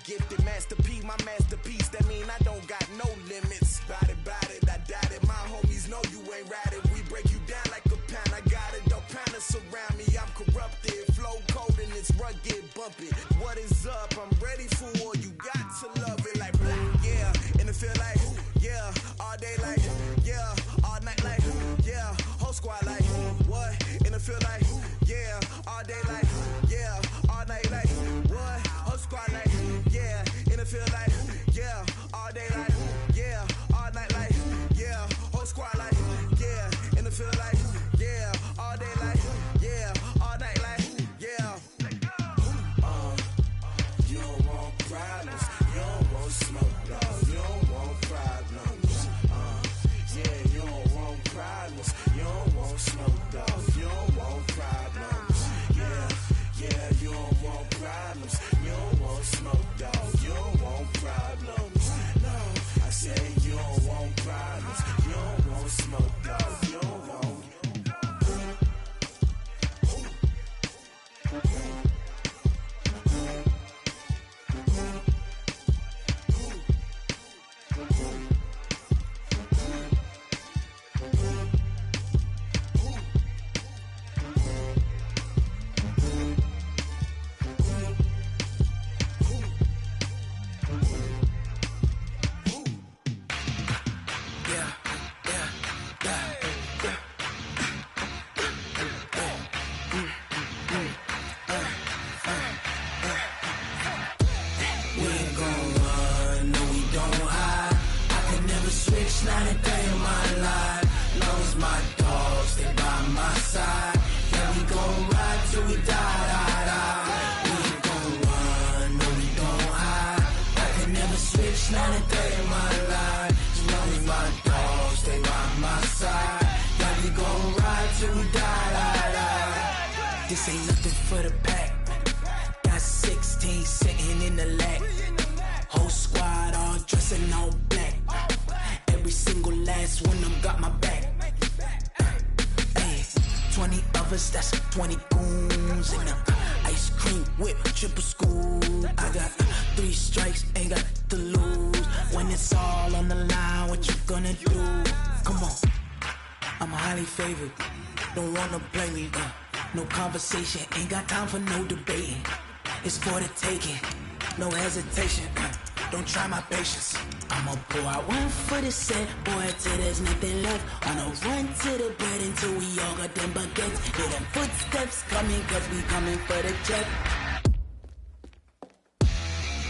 gifted. Master P, my masterpiece. That mean I don't got no limits. Bout it, I doubt it. My homies know you ain't ratted. We break you down like a pound. I got it, don't pound it surround me. I'm corrupted. Flow cold and it's rugged, bumpy. What is up? I'm ready for war. You got to love it like yeah. And it feel like yeah. All day like yeah. All night like yeah. Whole squad like what? And it feel like yeah. All day like yeah. All night like what? Whole squad like yeah. And it feel like yeah. All day like yeah. All night like yeah. Whole squad like yeah. And it feel like yeah. All day like yeah. All night like yeah. You don't want problems. You don't want smoke, dog. You don't want problems. Yeah, you don't want problems. You don't want smoke, dog. You don't want problems. Yeah, you don't want problems. You don't want smoke, dog. You don't want problems. No, I say you don't want problems. You don't want smoke, dog. You don't want. Not a day in my life, long as my dogs stay by my side. Yeah, we gon' ride till we die. We ain't gon' run, no we don't hide. I can never switch, not a day in my life, as long as my dogs stay by my side. Yeah, we gon' ride till we die. This ain't nothing for the pack. Got 16 sitting in the lap. Whole squad all dressing all black. Every single last one of them got my back. Hey, 20 of us, that's 20 goons. And ice cream whip, triple school. I got 3 strikes, ain't got to lose. When it's all on the line, what you gonna do? Come on, I'm highly favored. Don't wanna play me, no conversation. Ain't got time for no debating. It's for the taking, no hesitation. Don't try my patience. I'ma pour out one for the set, boy, till there's nothing left. On a run to the bread until we all got them baguettes. Hear them footsteps coming, cause we coming for the jet.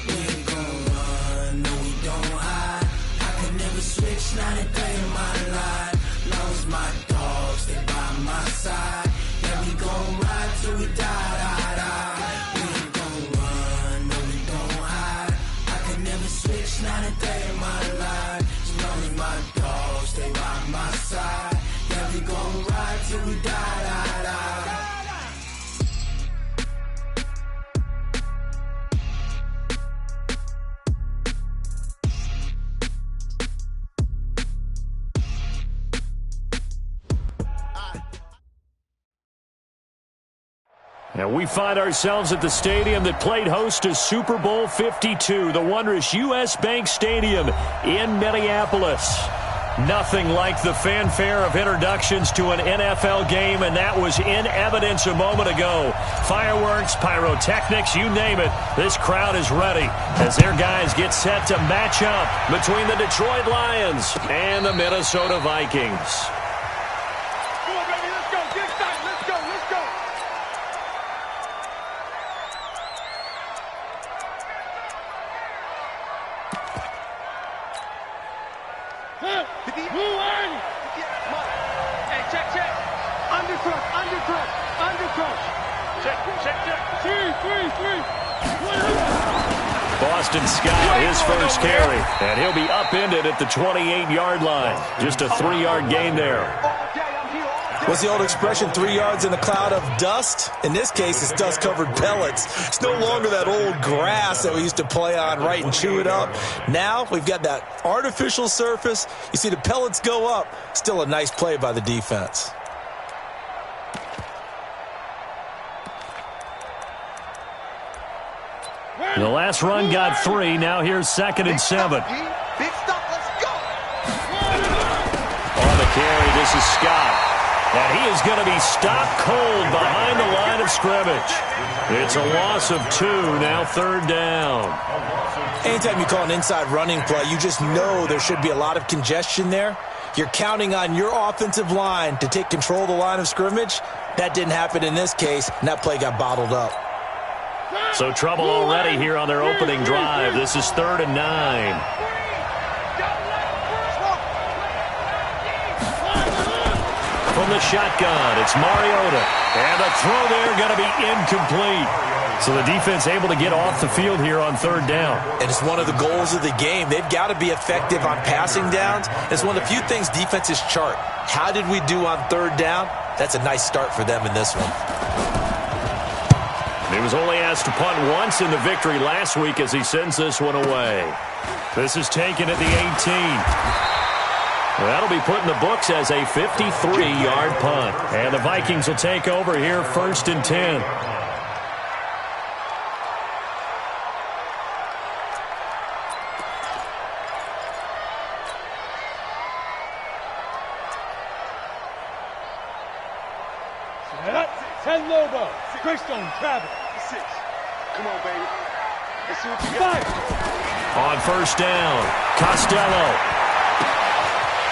We ain't gon' run, no we don't hide. I can never switch, not a day in my life. Long as my dogs stay by my side. Yeah, we gon' ride till we die. Switch, not a day in my life, as long as my dogs stay by my side. Yeah, we gon' ride till we die. And we find ourselves at the stadium that played host to Super Bowl 52, the wondrous U.S. Bank Stadium in Minneapolis. Nothing like the fanfare of introductions to an NFL game, and that was in evidence a moment ago. Fireworks, pyrotechnics, you name it. This crowd is ready as their guys get set to match up between the Detroit Lions and the Minnesota Vikings. Boston Scott, his first carry, and he'll be upended at the 28-yard line. Just a 3-yard gain there. What's the old expression, 3 yards in a cloud of dust? In this case, it's dust-covered pellets. It's no longer that old grass that we used to play on, right, and chew it up. Now we've got that artificial surface. You see the pellets go up. Still a nice play by the defense. The last run got 3. Now here's 2nd and 7. Big stop, let's go. On the carry, this is Scott. And he is going to be stopped cold behind the line of scrimmage. It's a loss of 2, now 3rd down. Anytime you call an inside running play, you just know there should be a lot of congestion there. You're counting on your offensive line to take control of the line of scrimmage. That didn't happen in this case, and that play got bottled up. So trouble already here on their opening drive. This is 3rd and 9. From the shotgun, it's Mariota. And the throw there going to be incomplete. So the defense able to get off the field here on 3rd down. And it's one of the goals of the game. They've got to be effective on passing downs. It's one of the few things defenses chart. How did we do on 3rd down? That's a nice start for them in this one. He was only asked to punt once in the victory last week as he sends this one away. This is taken at the 18. That'll be put in the books as a 53-yard punt. And the Vikings will take over here 1st and 10. Lobo, Greystone, Travis. 6. Come on, baby. Let's see what you got. On 1st down, Costello.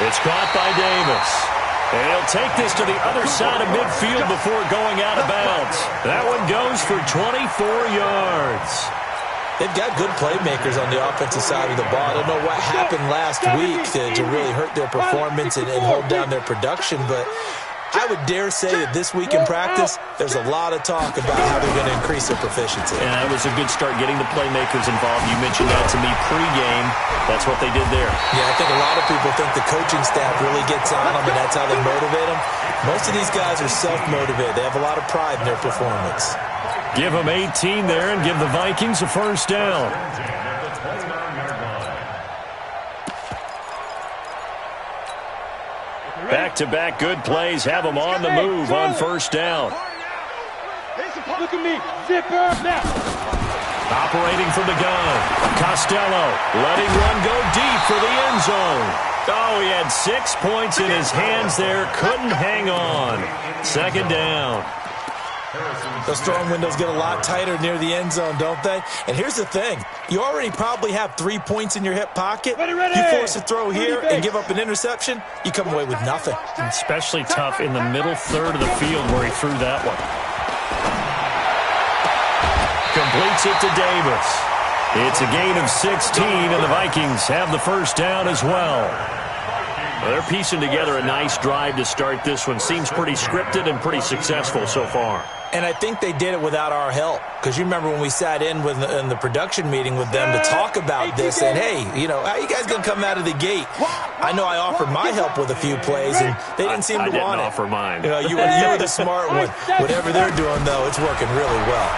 It's caught by Davis. And he'll take this to the other side of midfield before going out of bounds. That one goes for 24 yards. They've got good playmakers on the offensive side of the ball. I don't know what happened last week to really hurt their performance and hold down their production, but I would dare say that this week in practice, there's a lot of talk about how they're going to increase their proficiency. And that was a good start getting the playmakers involved. You mentioned that to me pregame. That's what they did there. Yeah, I think a lot of people think the coaching staff really gets on them, and that's how they motivate them. Most of these guys are self-motivated. They have a lot of pride in their performance. Give them 18 there and give the Vikings a 1st down. Back-to-back good plays have them on the move on 1st down. Look at me. Zipper now. Operating from the gun. Costello letting one go deep for the end zone. Oh, he had 6 points in his hands there. Couldn't hang on. 2nd down. Those throwing windows get a lot tighter near the end zone, don't they? And here's the thing. You already probably have 3 points in your hip pocket. You force a throw here and give up an interception, you come away with nothing. Especially tough in the middle third of the field where he threw that one. Completes it to Davis. It's a gain of 16, and the Vikings have the 1st down as well. Well, they're piecing together a nice drive to start this one. Seems pretty scripted and pretty successful so far. And I think they did it without our help. Because you remember when we sat in the production meeting with them to talk about this. And, hey, you know, how you guys going to come out of the gate? I know I offered my help with a few plays, and they didn't seem to want it. I didn't offer mine. You know, you were the smart one. Whatever they're doing, though, it's working really well.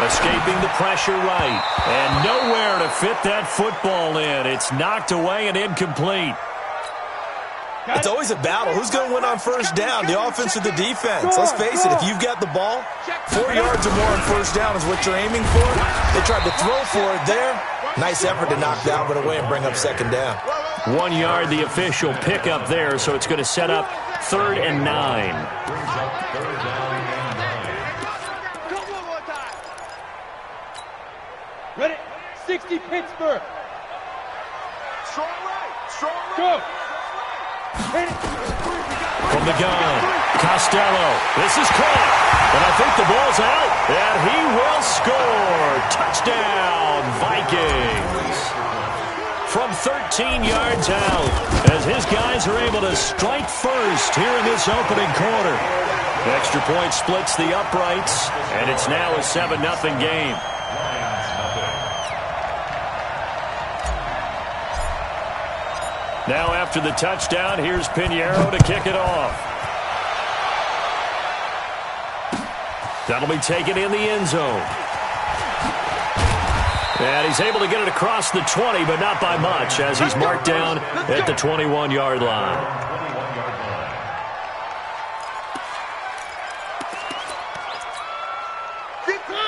Escaping the pressure right. And nowhere to fit that football in. It's knocked away and incomplete. It's always a battle. Who's going to win on 1st down, the offense or the defense? Let's face it, if you've got the ball, 4 yards or more on 1st down is what you're aiming for. They tried to throw for it there. Nice effort to knock that one away and bring up 2nd down. 1 yard, the official pickup there, so it's going to set up 3rd and 9. Ready? 60 Pittsburgh. Strong right. Strong right. Go. From the gun, Costello. This is caught. And I think the ball's out. And he will score. Touchdown, Vikings. From 13 yards out, as his guys are able to strike first here in this opening quarter. Extra point splits the uprights, and it's now a 7-0 game. Now after the touchdown, here's Pinheiro to kick it off. That'll be taken in the end zone. And he's able to get it across the 20, but not by much, as he's marked down at the 21-yard line.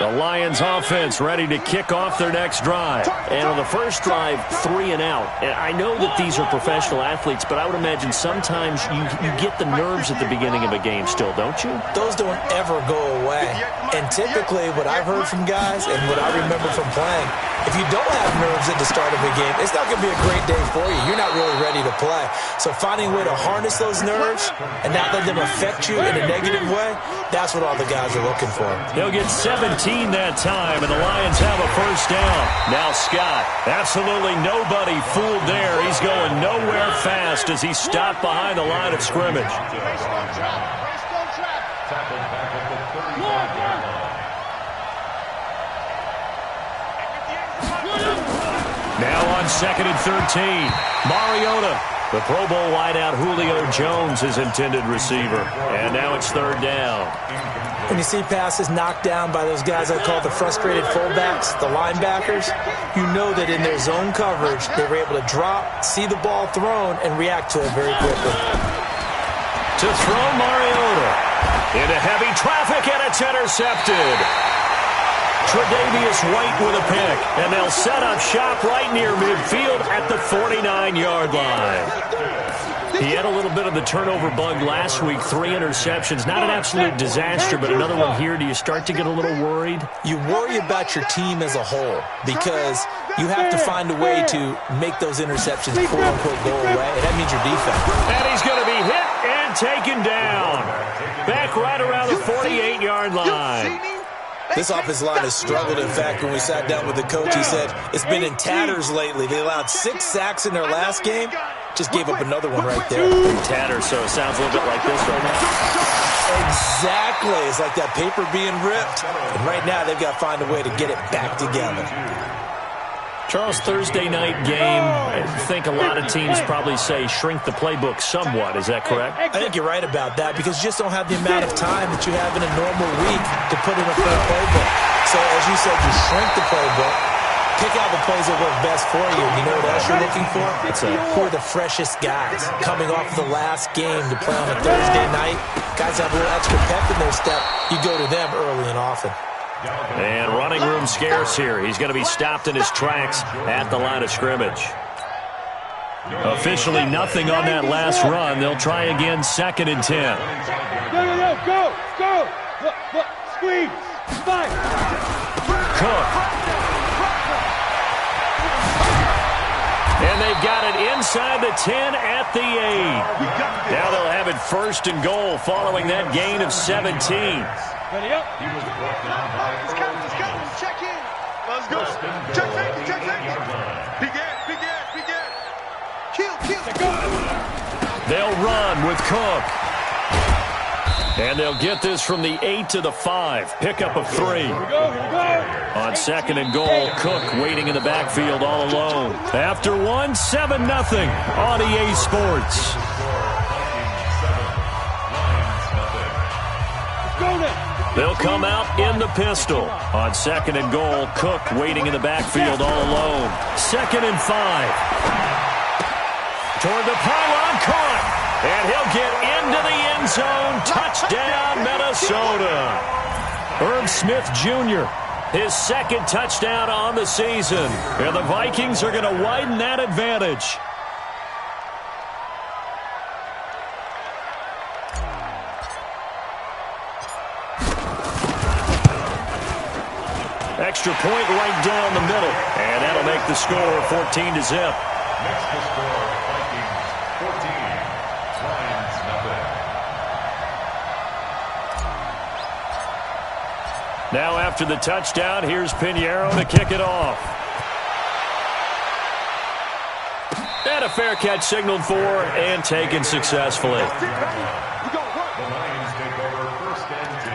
The Lions offense ready to kick off their next drive. And on the first drive, 3 and out. And I know that these are professional athletes, but I would imagine sometimes you get the nerves at the beginning of a game still, don't you? Those don't ever go away. And typically what I've heard from guys and what I remember from playing, if you don't have nerves at the start of a game, it's not going to be a great day for you. You're not really ready to play. So finding a way to harness those nerves and not let them affect you in a negative way, that's what all the guys are looking for. He'll get 17 that time, and the Lions have a first down. Now Scott, absolutely nobody fooled there. He's going nowhere fast as he's stopped behind the line of scrimmage. Now on 2nd and 13, Mariota. The Pro Bowl wideout Julio Jones is intended receiver. And now it's 3rd down. When you see passes knocked down by those guys I call the frustrated fullbacks, the linebackers, you know that in their zone coverage, they were able to drop, see the ball thrown, and react to it very quickly. To throw Mariota. Into heavy traffic, and it's intercepted. Tre'Davious White with a pick, and they'll set up shop right near midfield at the 49-yard line. He had a little bit of the turnover bug last week, 3 interceptions. Not an absolute disaster, but another one here. Do you start to get a little worried? You worry about your team as a whole because you have to find a way to make those interceptions, quote-unquote, go away, and that means your defense. And he's going to be hit and taken down. Back right around the 48-yard line. This offensive line has struggled. In fact, when we sat down with the coach, he said it's been in tatters lately. They allowed 6 sacks in their last game. Just gave up another one right there. In tatters, so it sounds a little bit like this right now. Exactly. It's like that paper being ripped. And right now, they've got to find a way to get it back together. Charles, Thursday night game, I think a lot of teams probably say shrink the playbook somewhat. Is that correct? I think you're right about that because you just don't have the amount of time that you have in a normal week to put in a full playbook. So, as you said, you shrink the playbook, pick out the plays that work best for you. You know what else you're looking for? Who are the freshest guys coming off the last game to play on a Thursday night? Guys have a little extra pep in their step. You go to them early and often. And running room scarce here. He's going to be stopped in his tracks at the line of scrimmage. Officially nothing on that last run. They'll try again 2nd and 10. Go. Look. Squeeze. Fight. Cook. And they've got it inside the 10 at the 8. Now they'll have it 1st and goal following that gain of 17. Ready up. It's coming. Check in. Let's go. Check safety. Begin. Kill. They'll run with Cook. And they'll get this from the 8 to the 5. Pickup of 3. Here we go. On 2nd and goal, Cook waiting in the backfield all alone. After 1, 7-0 on EA Sports. They'll come out in the pistol. On 2nd and goal, Cook waiting in the backfield all alone. 2nd and 5. Toward the pylon, caught. And he'll get into the end zone. Touchdown, Minnesota. Herb Smith Jr., his 2nd touchdown on the season. And the Vikings are going to widen that advantage. Extra point right down the middle. And that'll make the score 14-0. Next to score, Vikings 14, Lions nothing. Now after the touchdown, here's Pinheiro to kick it off. And a fair catch signaled for and taken successfully. The Lions take over 1st and 10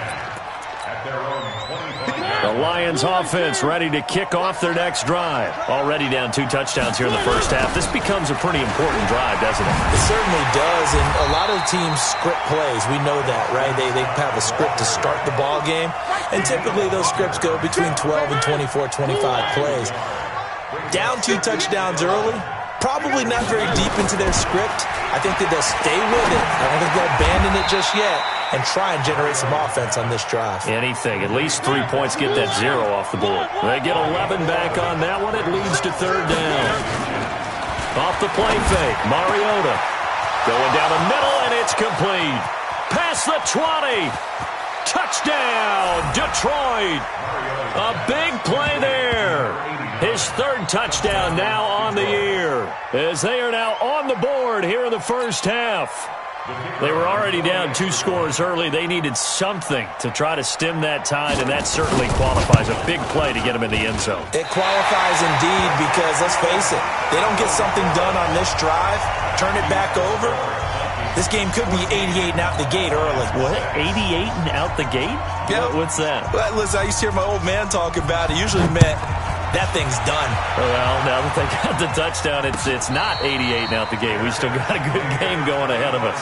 at their own 25. The Lions offense ready to kick off their next drive. Already down 2 touchdowns here in the first half. This becomes a pretty important drive, doesn't it? It certainly does, and a lot of teams script plays. We know that, right? They have a script to start the ball game, and typically those scripts go between 12 and 24, 25 plays. Down 2 touchdowns early, probably not very deep into their script. I think that they'll stay with it. I don't think they'll abandon it just yet. and try and generate some offense on this drive. Anything. At least 3 points, get that 0 off the board. They get 11 back on that one. It leads to third down. Off the play fake, Mariota. Going down the middle, and it's complete. Past the 20. Touchdown, Detroit. A big play there. His third touchdown now on the year, as they are now on the board here in the first half. They were already down 2 scores early. They needed something to try to stem that tide, and that certainly qualifies. A big play to get them in the end zone. It qualifies indeed because, let's face it, they don't get something done on this drive, turn it back over. This game could be 88 and out the gate early. What? 88 and out the gate? Yeah. What's that? Well, listen, I used to hear my old man talk about it. Usually meant that thing's done. Well, now that they got the touchdown, it's not 88 and out the gate. We still got a good game going ahead of us.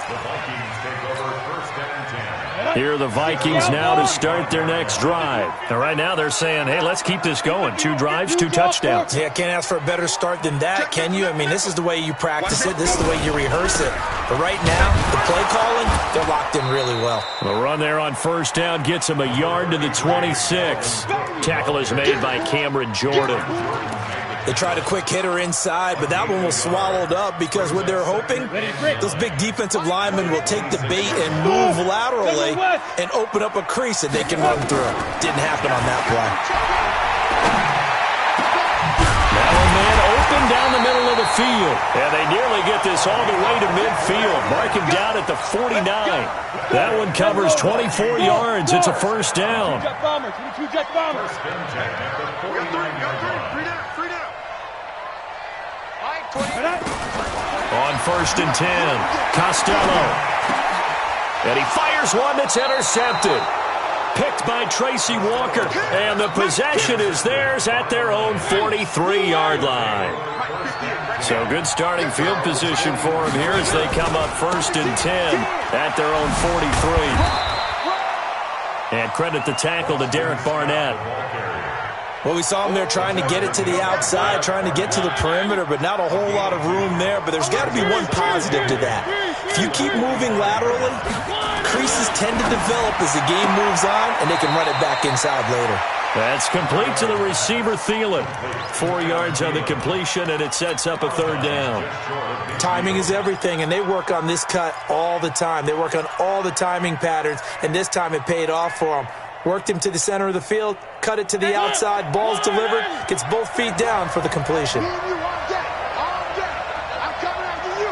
The Vikings take over first and 10. Here are the Vikings now to start their next drive. And right now they're saying, hey, let's keep this going. 2 drives, 2 touchdowns. Yeah, can't ask for a better start than that, can you? I mean, this is the way you practice it. This is the way you rehearse it. But right now, the play calling, they're locked in really well. The run there on first down gets him a yard to the 26. Tackle is made by Cameron Jordan. They tried a quick hitter inside, but that one was swallowed up because what they're hoping, those big defensive linemen will take the bait and move laterally and open up a crease that they can run through. Didn't happen on that play. Now a man open down the middle of the field. And they nearly get this all the way to midfield. Mark him down at the 49. That one covers 24 yards. It's a first down. Jet bombers. 22 jet bombers. First and 10 at the 49-yard line. On first and 10, Costello. And he fires one that's intercepted. Picked by Tracy Walker. And the possession is theirs at their own 43-yard line. So good starting field position for them here as they come up first and 10 at their own 43. And credit the tackle to Derek Barnett. Well, we saw him there trying to get it to the outside, trying to get to the perimeter, but not a whole lot of room there. But there's got to be one positive to that. If you keep moving laterally, creases tend to develop as the game moves on, and they can run it back inside later. That's complete to the receiver, Thielen. 4 yards on the completion, and it sets up a third down. Timing is everything, and they work on this cut all the time. They work on all the timing patterns, and this time it paid off for them. Worked him to the center of the field, cut it to the outside, ball's delivered, gets both feet down for the completion. I'm coming after you.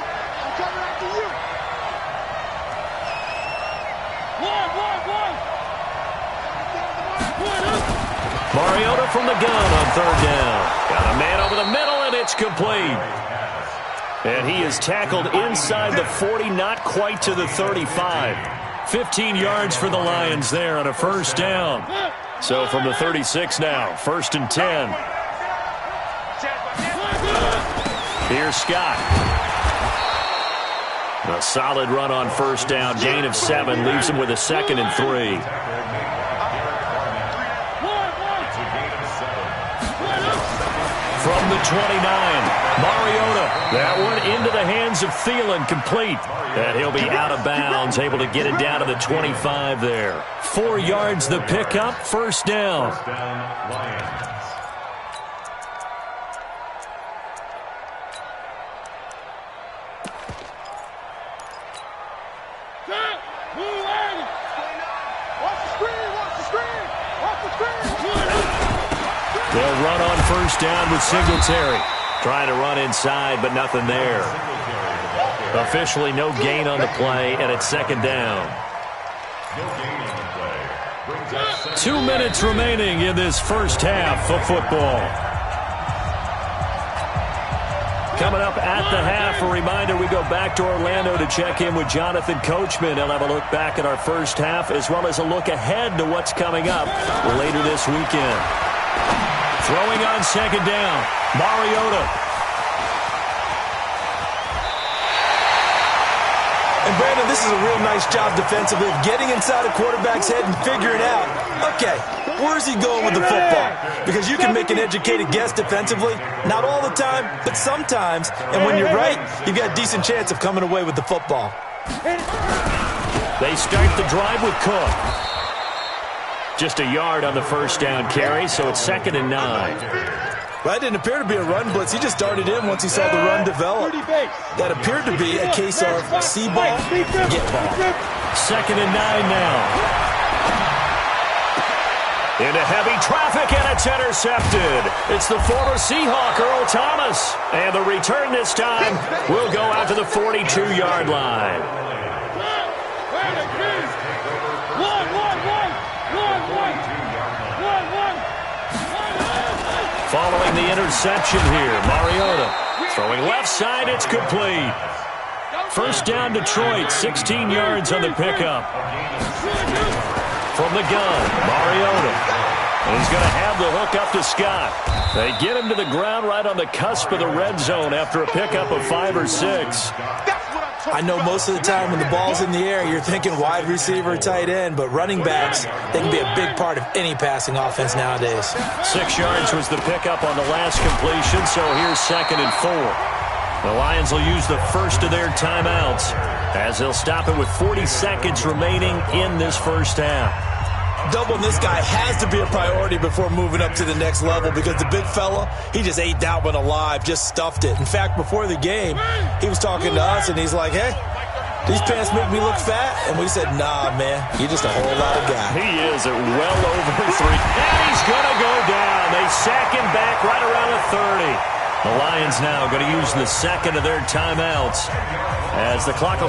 Mariota from the gun on third down. Got a man over the middle, and it's complete. And he is tackled inside the 40, not quite to the 35. 15 yards for the Lions there on a first down. So from the 36 now, first and 10. Here's Scott. A solid run on first down. Gain of 7 leaves him with a second and 3. From the 29, Mariota. That one into the hands of Thielen, complete. And he'll be out of bounds, able to get it down to the 25 there. 4 yards the pickup, first down. They'll run on first down with Singletary. Trying to run inside, but nothing there. Officially no gain on the play, and it's second down. 2 minutes remaining in this first half of football. Coming up at the half, a reminder, we go back to Orlando to check in with Jonathan Coachman. He'll have a look back at our first half, as well as a look ahead to what's coming up later this weekend. Throwing on second down, Mariota. And Brandon, this is a real nice job defensively of getting inside a quarterback's head and figuring out, okay, where's he going with the football? Because you can make an educated guess defensively, not all the time, but sometimes. And when you're right, you've got a decent chance of coming away with the football. They start the drive with Cook. Just a yard on the first down carry, so it's 2nd and 9. Well, that didn't appear to be a run blitz. He just darted in once he saw the run develop. That appeared to be a case of see ball, get ball. 2nd and 9 now. Into heavy traffic, and it's intercepted. It's the former Seahawk, Earl Thomas. And the return this time will go out to the 42-yard line. Following the interception here, Mariota throwing left side, it's complete. First down Detroit, 16 yards on the pickup. From the gun, Mariota. And he's going to have the hook up to Scott. They get him to the ground right on the cusp of the red zone after a pickup of 5 or 6. I know most of the time when the ball's in the air, you're thinking wide receiver, tight end, but running backs, they can be a big part of any passing offense nowadays. 6 yards was the pickup on the last completion, so here's 2nd and 4. The Lions will use the first of their timeouts as they'll stop it with 40 seconds remaining in this first half. Doubling this guy has to be a priority before moving up to the next level because the big fella, he just ate that one alive, just stuffed it. In fact, before the game, he was talking to us, and he's like, hey, these pants make me look fat? And we said, nah, man, you're just a whole lot of guy. He is at well over 3. And he's going to go down. They sack him back right around the 30. The Lions now going to use the second of their timeouts as the clock will...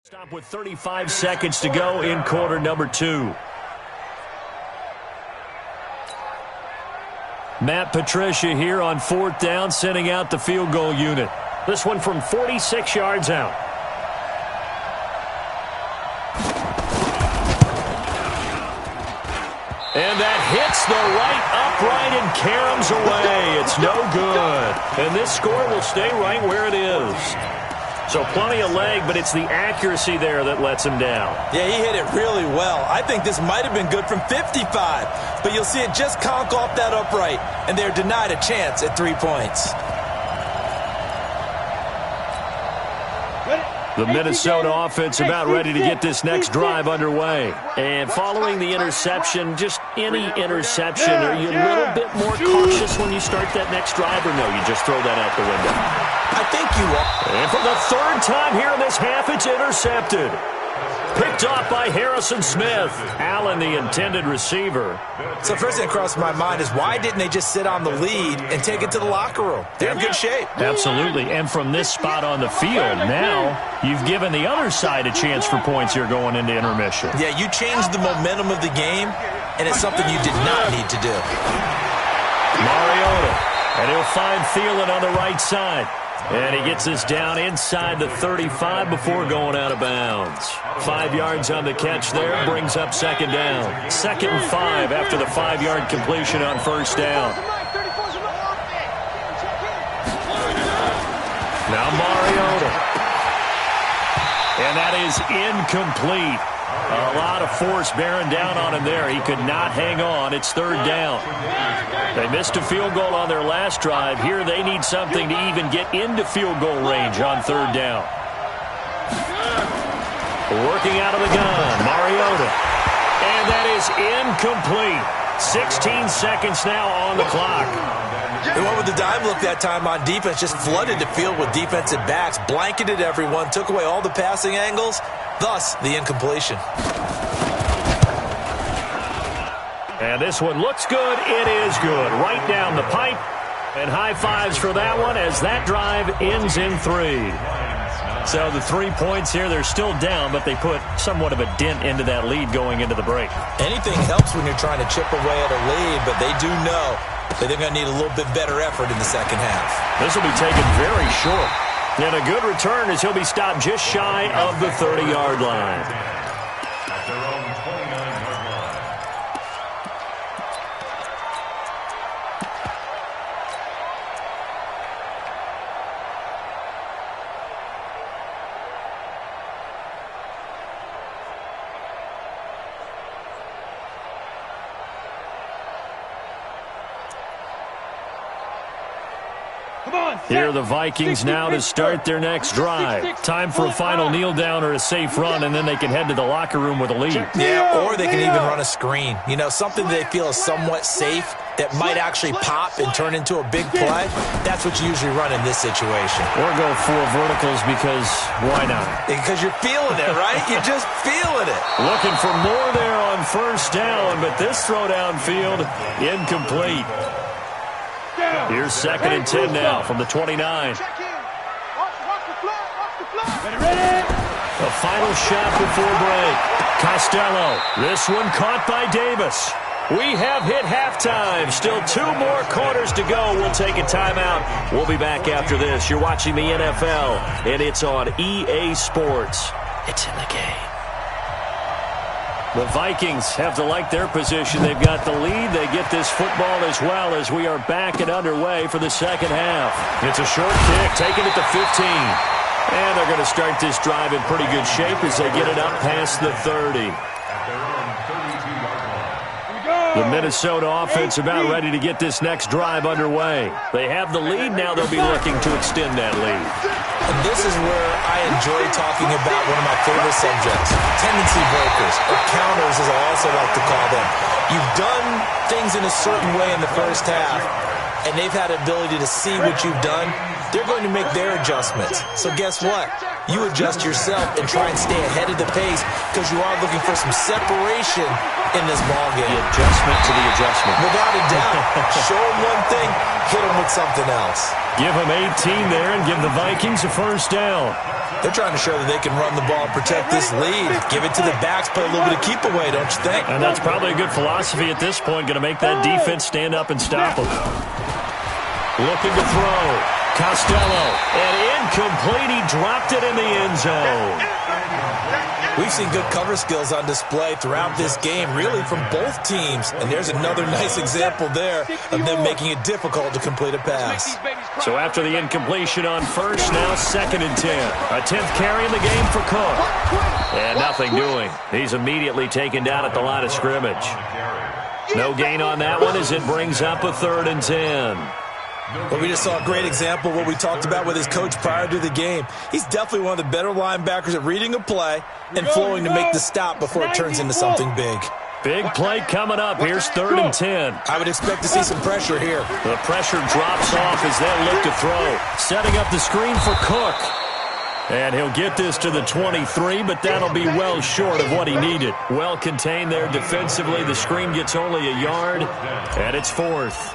Stop with 35 seconds to go in quarter number 2. Matt Patricia here on 4th down, sending out the field goal unit. This one from 46 yards out. And that hits the right upright and caroms away. It's no good. And this score will stay right where it is. So plenty of leg, but it's the accuracy there that lets him down. Yeah, he hit it really well. I think this might have been good from 55, but you'll see it just conk off that upright, and they're denied a chance at 3 points. The Minnesota offense about ready to get this next drive underway. And following the interception, just any interception, are you a little bit more cautious when you start that next drive, or no, you just throw that out the window? I think you are. And for the third time here in this half, it's intercepted. Picked off by Harrison Smith. Allen, the intended receiver. So first thing that crossed my mind is why didn't they just sit on the lead and take it to the locker room? They're in good shape. Absolutely. And from this spot on the field, now you've given the other side a chance for points here going into intermission. Yeah, you changed the momentum of the game, and it's something you did not need to do. Mariota. And he'll find Thielen on the right side. And he gets this down inside the 35 before going out of bounds. 5 yards on the catch there, brings up second down. 2nd and 5 after the 5-yard completion on first down. Now Mariota. And that is incomplete. A lot of force bearing down on him there. He could not hang on. It's third down. They missed a field goal on their last drive. Here they need something to even get into field goal range on third down. Working out of the gun, Mariota. And that is incomplete. 16 seconds now on the clock. They went with the dime look that time on defense, just flooded the field with defensive backs, blanketed everyone, took away all the passing angles, thus the incompletion. And this one looks good. It is good. Right down the pipe. And high fives for that one as that drive ends in 3. So the 3 points here, they're still down, but they put somewhat of a dent into that lead going into the break. Anything helps when you're trying to chip away at a lead, but they do know that they're going to need a little bit better effort in the second half. This will be taken very short. And a good return as he'll be stopped just shy of the 30-yard line. At their own 29-yard line. Here are the Vikings now to start their next drive. Time for a final kneel down or a safe run, and then they can head to the locker room with a lead. Yeah, or they can even run a screen. You know, something they feel is somewhat safe that might actually pop and turn into a big play. That's what you usually run in this situation. Or go 4 verticals because why not? Because you're feeling it, right? You're just feeling it. Looking for more there on first down, but this throw downfield incomplete. Here's 2nd and 10 now from the 29. Ready? The final shot before break. Costello. This one caught by Davis. We have hit halftime. Still 2 more quarters to go. We'll take a timeout. We'll be back after this. You're watching the NFL, and it's on EA Sports. It's in the game. The Vikings have to like their position. They've got the lead. They get this football as well as we are back and underway for the second half. It's a short kick, taken at the 15. And they're going to start this drive in pretty good shape as they get it up past the 30. The Minnesota offense about ready to get this next drive underway. They have the lead. Now they'll be looking to extend that lead. And this is where I enjoy talking about one of my favorite subjects, tendency breakers, or counters as I also like to call them. You've done things in a certain way in the first half, and they've had the ability to see what you've done. They're going to make their adjustments. So guess what? You adjust yourself and try and stay ahead of the pace because you are looking for some separation in this ballgame. The adjustment to the adjustment. Without a doubt. Show them one thing, hit them with something else. Give them 18 there and give the Vikings a first down. They're trying to show that they can run the ball and protect this lead. Give it to the backs, play a little bit of keep away, don't you think? And that's probably a good philosophy at this point, going to make that defense stand up and stop them. Looking to throw. Costello. And incomplete. He dropped it in the end zone. We've seen good cover skills on display throughout this game, really from both teams. And there's another nice example there of them making it difficult to complete a pass. So after the incompletion on first, now 2nd and 10. A 10th carry in the game for Cook. And nothing doing. He's immediately taken down at the line of scrimmage. No gain on that one as it brings up a 3rd and 10. Well, we just saw a great example of what we talked about with his coach prior to the game. He's definitely one of the better linebackers at reading a play and flowing to make the stop before it turns into something big. Big play coming up. Here's 3rd and 10. I would expect to see some pressure here. The pressure drops off as they'll look to throw. Setting up the screen for Cook. And he'll get this to the 23, but that'll be well short of what he needed. Well contained there defensively. The screen gets only a yard, and it's 4th.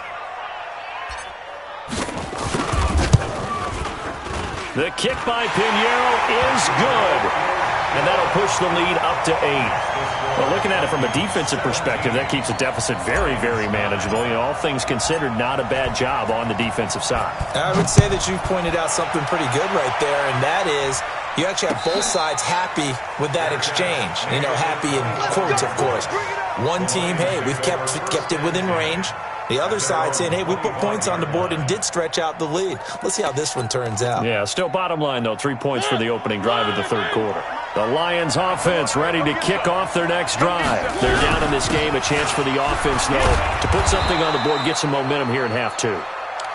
The kick by Pinheiro is good. And that'll push the lead up to 8. Well, looking at it from a defensive perspective, that keeps the deficit very, very manageable. You know, all things considered, not a bad job on the defensive side. I would say that you've pointed out something pretty good right there, and that is you actually have both sides happy with that exchange. You know, happy in quotes, of course. One team, hey, we've kept it within range. The other side saying, hey, we put points on the board and did stretch out the lead. Let's see how this one turns out. Yeah, still bottom line, though, 3 points for the opening drive of the 3rd quarter. The Lions offense ready to kick off their next drive. They're down in this game. A chance for the offense, though, to put something on the board, get some momentum here in half 2.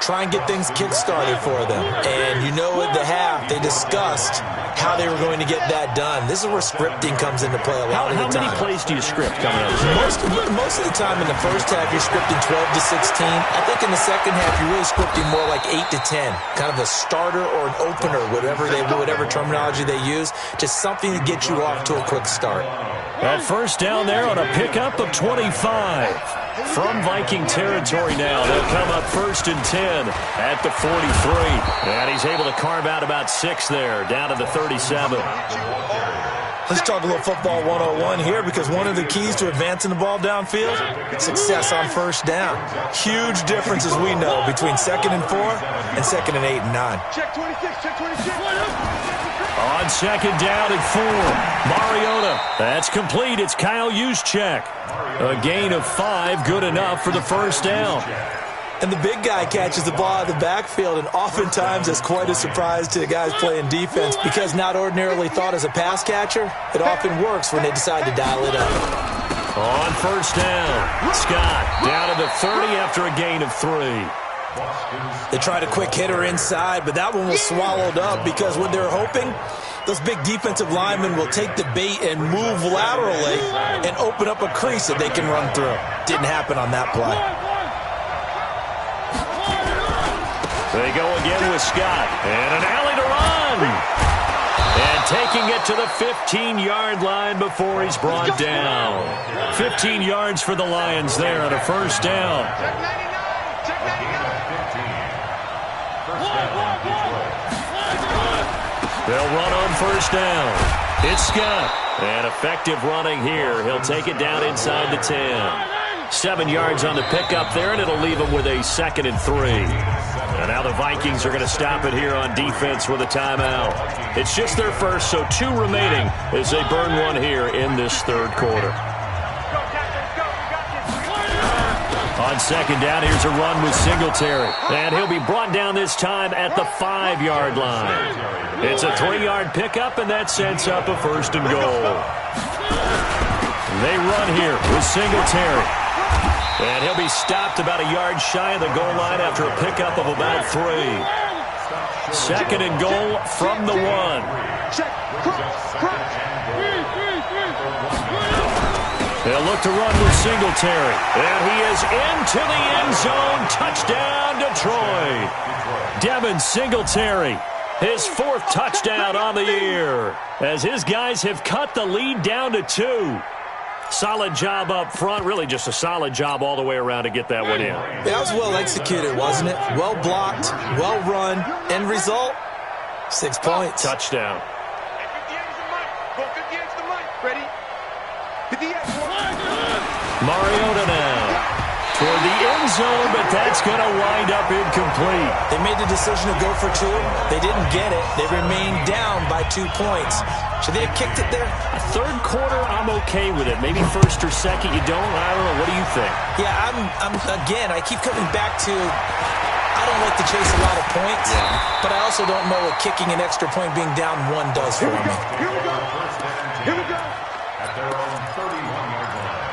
Try and get things kick-started for them. And you know at the half, they discussed how they were going to get that done. This is where scripting comes into play a lot of the time. How many plays do you script coming out? Most of the time in the first half, you're scripting 12 to 16. I think in the second half, you're really scripting more like 8 to 10. Kind of a starter or an opener, whatever terminology they use. Just something to get you off to a quick start. That first down there on a pickup of 25. From Viking territory now, they'll come up 1st and 10 at the 43. And he's able to carve out about 6 there, down to the 37. Let's talk a little football 101 here, because one of the keys to advancing the ball downfield, success on first down. Huge difference, as we know, between 2nd and 4 and 2nd and 8 and 9. Check 26, check 26. On 2nd down and 4, Mariota. That's complete. It's Kyle Juszczyk. A gain of 5, good enough for the first down. And the big guy catches the ball out of the backfield, and oftentimes it's quite a surprise to the guys playing defense, because not ordinarily thought as a pass catcher, it often works when they decide to dial it up. On first down, Scott down to the 30 after a gain of 3. They tried a quick hitter inside, but that one was swallowed up, because what they're hoping, those big defensive linemen will take the bait and move laterally and open up a crease that they can run through. Didn't happen on that play. They go again with Scott, and an alley to run. And taking it to the 15-yard line before he's brought down. 15 yards for the Lions there on a first down. They'll run on first down. It's Scott. And effective running here. He'll take it down inside the 10. 7 yards on the pickup there, and it'll leave him with a 2nd and 3. And now the Vikings are going to stop it here on defense with a timeout. It's just their first, so 2 remaining as they burn one here in this 3rd quarter. On 2nd down, here's a run with Singletary. And he'll be brought down this time at the 5-yard line. It's a 3-yard pickup, and that sets up a 1st and goal. They run here with Singletary. And he'll be stopped about a yard shy of the goal line after a pickup of about 3. 2nd and goal from the 1. They'll look to run with Singletary. And he is into the end zone. Touchdown, Detroit. Devin Singletary, his 4th touchdown on the year, as his guys have cut the lead down to 2. Solid job up front. Really just a solid job all the way around to get that one in. Yeah, that was well executed, wasn't it? Well blocked, well run. End result, 6 points. Touchdown. 58 is the mic. Ready? 58. Mariota now toward the end zone, but that's going to wind up incomplete. They made the decision to go for 2. They didn't get it. They remained down by 2 points. Should they have kicked it there? A 3rd quarter, I'm okay with it. Maybe 1st or 2nd, you don't? I don't know. What do you think? Yeah, again, I keep coming back to, I don't like to chase a lot of points, but I also don't know what kicking an extra point being down 1 does for me. Here we go. Here we go. At their own 31-yard line.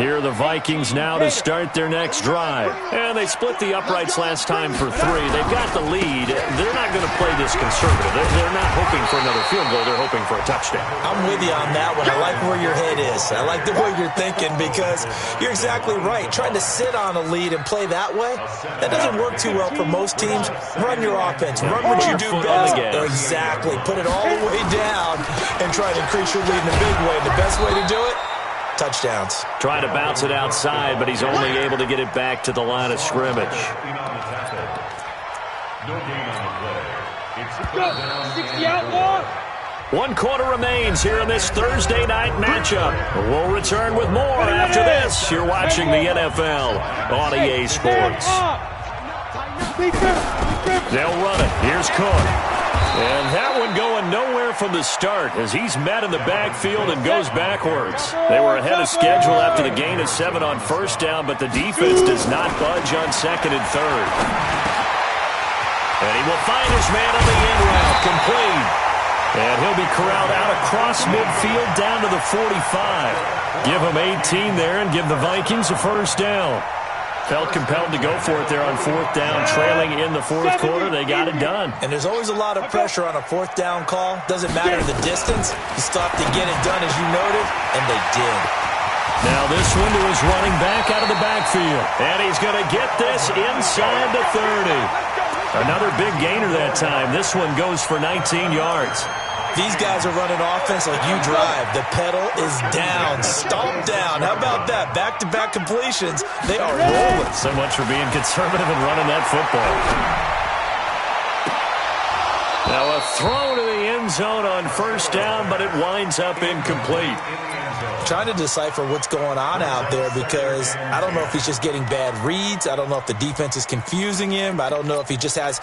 Here are the Vikings now to start their next drive. And they split the uprights last time for 3. They've got the lead. They're not going to play this conservative. They're not hoping for another field goal. They're hoping for a touchdown. I'm with you on that one. I like where your head is. I like the way you're thinking because you're exactly right. Trying to sit on a lead and play that way, that doesn't work too well for most teams. Run your offense. Run what you do best. Exactly. Put it all the way down and try to increase your lead in a big way. The best way to do it, touchdowns. Trying to bounce it outside, but he's only able to get it back to the line of scrimmage. No gain on the play. It's 60 out, 1 quarter remains here in this Thursday night matchup. We'll return with more after this. You're watching the NFL on EA Sports. They'll run it. Here's Cook. And that one going nowhere from the start as he's met in the backfield and goes backwards. They were ahead of schedule after the gain of 7 on first down, but the defense does not budge on 2nd and 3rd. And he will find his man on the end route, complete. And he'll be corralled out across midfield down to the 45. Give him 18 there and give the Vikings a first down. Felt compelled to go for it there on 4th down, trailing in the 4th quarter. They got it done. And there's always a lot of pressure on a 4th down call. Doesn't matter the distance. You stop to get it done, as you noted, and they did. Now this one to his running back out of the backfield. And he's going to get this inside the 30. Another big gainer that time. This one goes for 19 yards. These guys are running offense like you drive. The pedal is down. Stomp down. How about that? Back-to-back completions. They are rolling. So much for being conservative and running that football. Now a throw to the end zone on first down, but it winds up incomplete. Trying to decipher what's going on out there because I don't know if he's just getting bad reads. I don't know if the defense is confusing him. I don't know if he just has,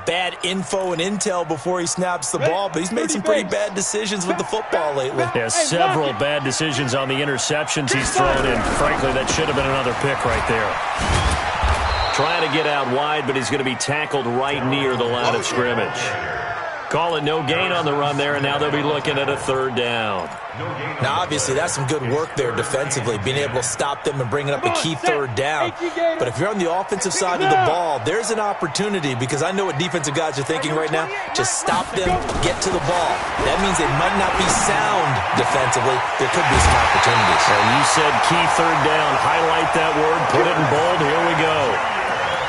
bad info and intel before he snaps the ball. But he's made some pretty bad decisions with the football lately. Yeah, several bad decisions on the interceptions he's thrown in. Frankly, that should have been another pick right there. Trying to get out wide, but he's going to be tackled right near the line of scrimmage. Call it no gain on the run there, and now they'll be looking at a 3rd down. Now, obviously, that's some good work there defensively, being able to stop them and bringing up a key 3rd down. But if you're on the offensive side of the ball, there's an opportunity because I know what defensive guys are thinking right now. Just stop them, get to the ball. That means they might not be sound defensively. There could be some opportunities. Well, you said key 3rd down. Highlight that word. Put it in bold. Here we go.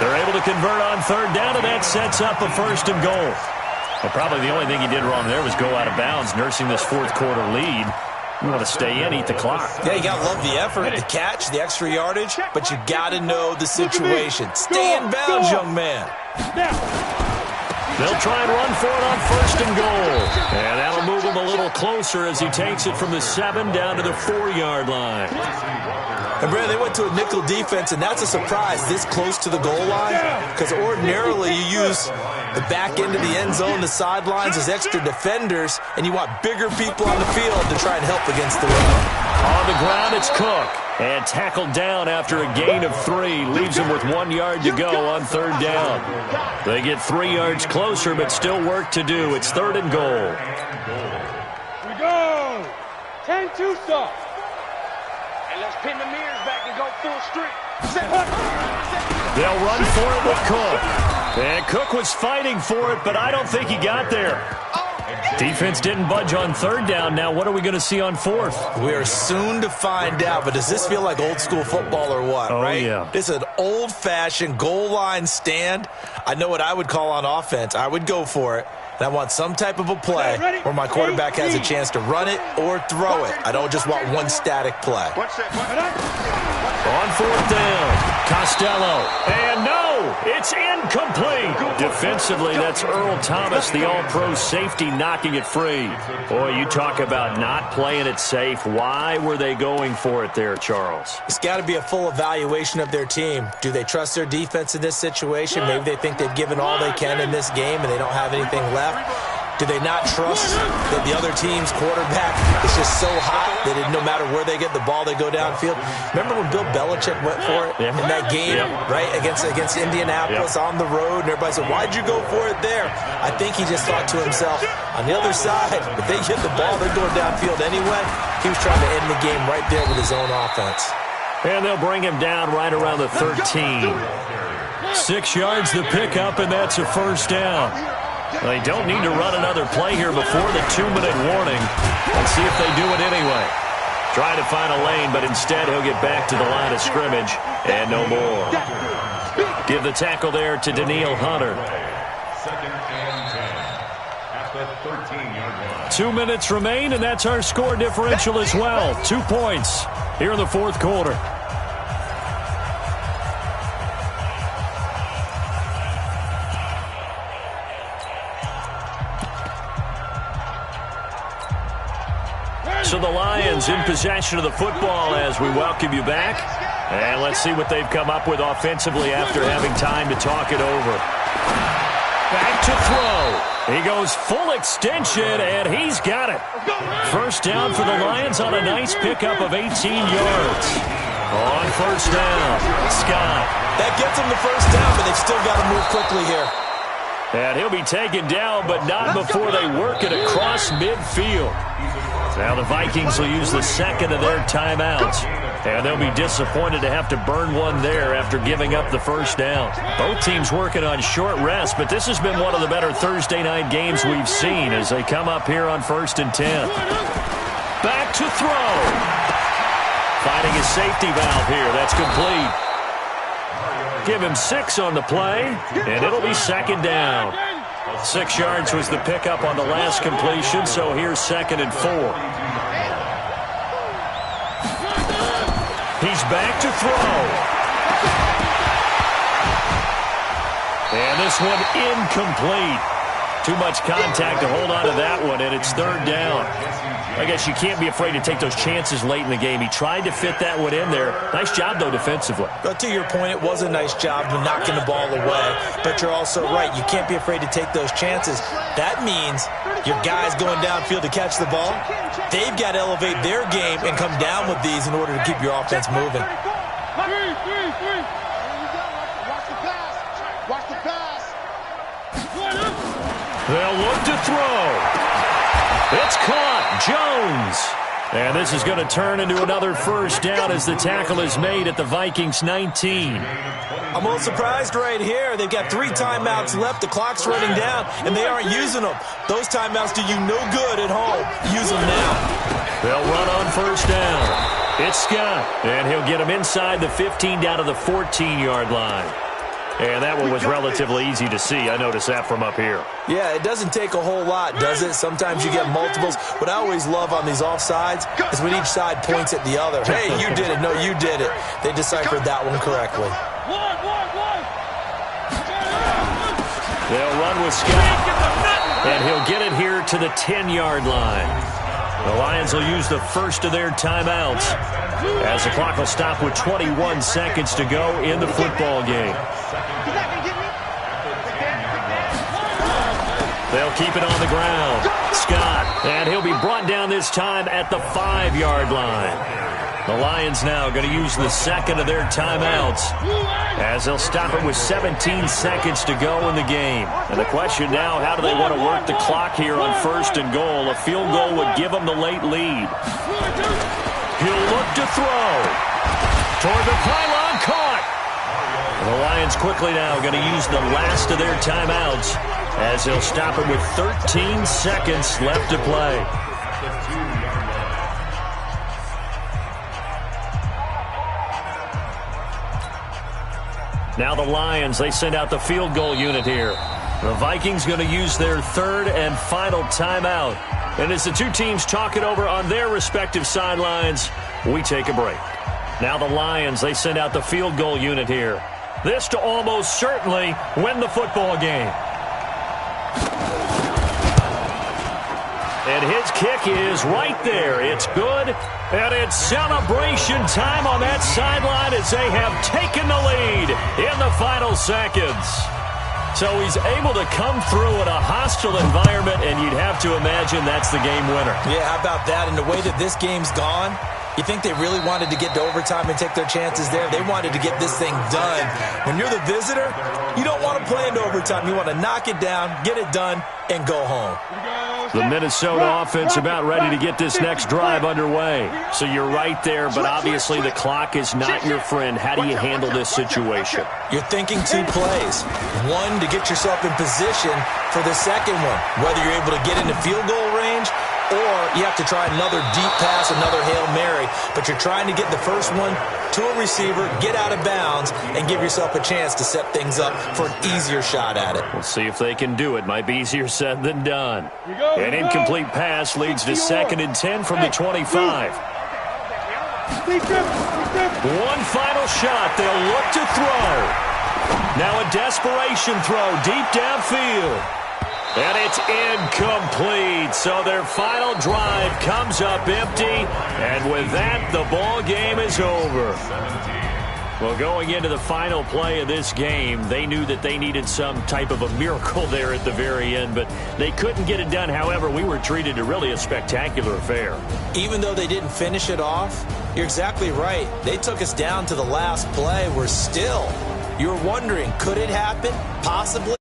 They're able to convert on 3rd down, and that sets up a 1st and goal. Well, probably the only thing he did wrong there was go out of bounds, nursing this 4th quarter lead. You want to stay in, eat the clock. Yeah, you got to love the effort, the catch, the extra yardage, but you got to know the situation. Stay in bounds, young man. They'll try and run for it on 1st and goal. And that'll move him a little closer as he takes it from the 7 down to the 4-yard line. And, Brad, they went to a nickel defense, and that's a surprise this close to the goal line because ordinarily you use the back end of the end zone, the sidelines as extra defenders, and you want bigger people on the field to try and help against the run. On the ground, it's Cook. And tackled down after a gain of 3. Leaves him with 1 yard to go on 3rd down. They get 3 yards closer, but still work to do. It's 3rd and goal. We go. 10-2 stop. And let's pin the mirrors back and go full street. They'll run for it with Cook. And Cook was fighting for it, but I don't think he got there. Defense didn't budge on 3rd down. Now what are we going to see on 4th? We are soon to find out, but does this feel like old school football or what, right? Yeah. This is an old-fashioned goal line stand. I know what I would call on offense. I would go for it. And I want some type of a play where my quarterback has a chance to run it or throw it. I don't just want one static play. On 4th down, Costello. And no, it's incomplete. Defensively, that's Earl Thomas, the all-pro safety, knocking it free. Boy, you talk about not playing it safe. Why were they going for it there, Charles? It's got to be a full evaluation of their team. Do they trust their defense in this situation? Maybe they think they've given all they can in this game and they don't have anything left. Do they not trust that the other team's quarterback is just so hot that no matter where they get the ball, they go downfield? Remember when Bill Belichick went for it in that game, right, against Indianapolis on the road, and everybody said, why'd you go for it there? I think he just thought to himself, on the other side, if they get the ball, they're going downfield anyway. He was trying to end the game right there with his own offense. And they'll bring him down right around the 13. 6 yards the pickup, and that's a first down. They don't need to run another play here before the 2-minute warning. Let's see if they do it anyway. Trying to find a lane, but instead he'll get back to the line of scrimmage and no more. Give the tackle there to Daniil Hunter. 2nd and 10 at the 13-yard line. 2 minutes remain, and that's our score differential as well. 2 points here in the fourth quarter. So the Lions in possession of the football as we welcome you back. And let's see what they've come up with offensively after having time to talk it over. Back to throw. He goes full extension, and he's got it. First down for the Lions on a nice pickup of 18 yards. On first down, Scott. That gets them the first down, but they've still got to move quickly here. And he'll be taken down, but not before they work it across midfield. Now the Vikings will use the second of their timeouts. And they'll be disappointed to have to burn one there after giving up the first down. Both teams working on short rest, but this has been one of the better Thursday night games we've seen as they come up here on 1st and 10. Back to throw. Finding a safety valve here. That's complete. Give him 6 on the play, and it'll be second down. 6 yards was the pickup on the last completion, so here's 2nd and 4. He's back to throw. And this one incomplete. Too much contact to hold on to that one, and it's 3rd down. I guess you can't be afraid to take those chances late in the game. He tried to fit that one in there. Nice job, though, defensively. But to your point, it was a nice job of knocking the ball away. But you're also right. You can't be afraid to take those chances. That means your guys going downfield to catch the ball, they've got to elevate their game and come down with these in order to keep your offense moving. Watch the pass. They'll look to throw. It's caught. Jones. And this is going to turn into another first down as the tackle is made at the Vikings 19. I'm a little surprised right here. They've got 3 timeouts left. The clock's running down, and they aren't using them. Those timeouts do you no good at home. Use them now. They'll run on first down. It's Scott, and he'll get him inside the 15 down to the 14-yard line. And that one was relatively easy to see. I noticed that from up here. Yeah, it doesn't take a whole lot, does it? Sometimes you get multiples. What I always love on these offsides is when each side points at the other. Hey, you did it. No, you did it. They deciphered that one correctly. They'll run with Scott, and he'll get it here to the 10-yard line. The Lions will use the first of their timeouts as the clock will stop with 21 seconds to go in the football game. They'll keep it on the ground. Scott, and he'll be brought down this time at the 5-yard line. The Lions now going to use the second of their timeouts as they'll stop it with 17 seconds to go in the game. And the question now, how do they want to work the clock here on 1st and goal? A field goal would give them the late lead. He'll look to throw. Toward the pylon, caught. And the Lions quickly now going to use the last of their timeouts as they'll stop it with 13 seconds left to play. Now the Lions, they send out the field goal unit here. The Vikings going to use their 3rd and final timeout. And as the two teams talk it over on their respective sidelines, we take a break. Now the Lions, they send out the field goal unit here. This to almost certainly win the football game. And his kick is right there. It's good. And it's celebration time on that sideline as they have taken the lead in the final seconds. So he's able to come through in a hostile environment, and you'd have to imagine that's the game winner. Yeah, how about that? And the way that this game's gone, you think they really wanted to get to overtime and take their chances there? They wanted to get this thing done. When you're the visitor, you don't want to play into overtime. You want to knock it down, get it done, and go home. The Minnesota offense about ready to get this next drive underway. So you're right there, but obviously the clock is not your friend. How do you handle this situation? You're thinking 2 plays. One, to get yourself in position for the second one, whether you're able to get into field goal range or you have to try another deep pass, another Hail Mary. But you're trying to get the first one to a receiver, get out of bounds, and give yourself a chance to set things up for an easier shot at it. We'll see if they can do it. Might be easier said than done. An incomplete pass leads to 2nd and 10 from the 25. One final shot. They'll look to throw. Now a desperation throw deep downfield. And it's incomplete. So their final drive comes up empty. And with that, the ball game is over. Well, going into the final play of this game, they knew that they needed some type of a miracle there at the very end, but they couldn't get it done. However, we were treated to really a spectacular affair. Even though they didn't finish it off, you're exactly right. They took us down to the last play. We're still, you're wondering, could it happen? Possibly.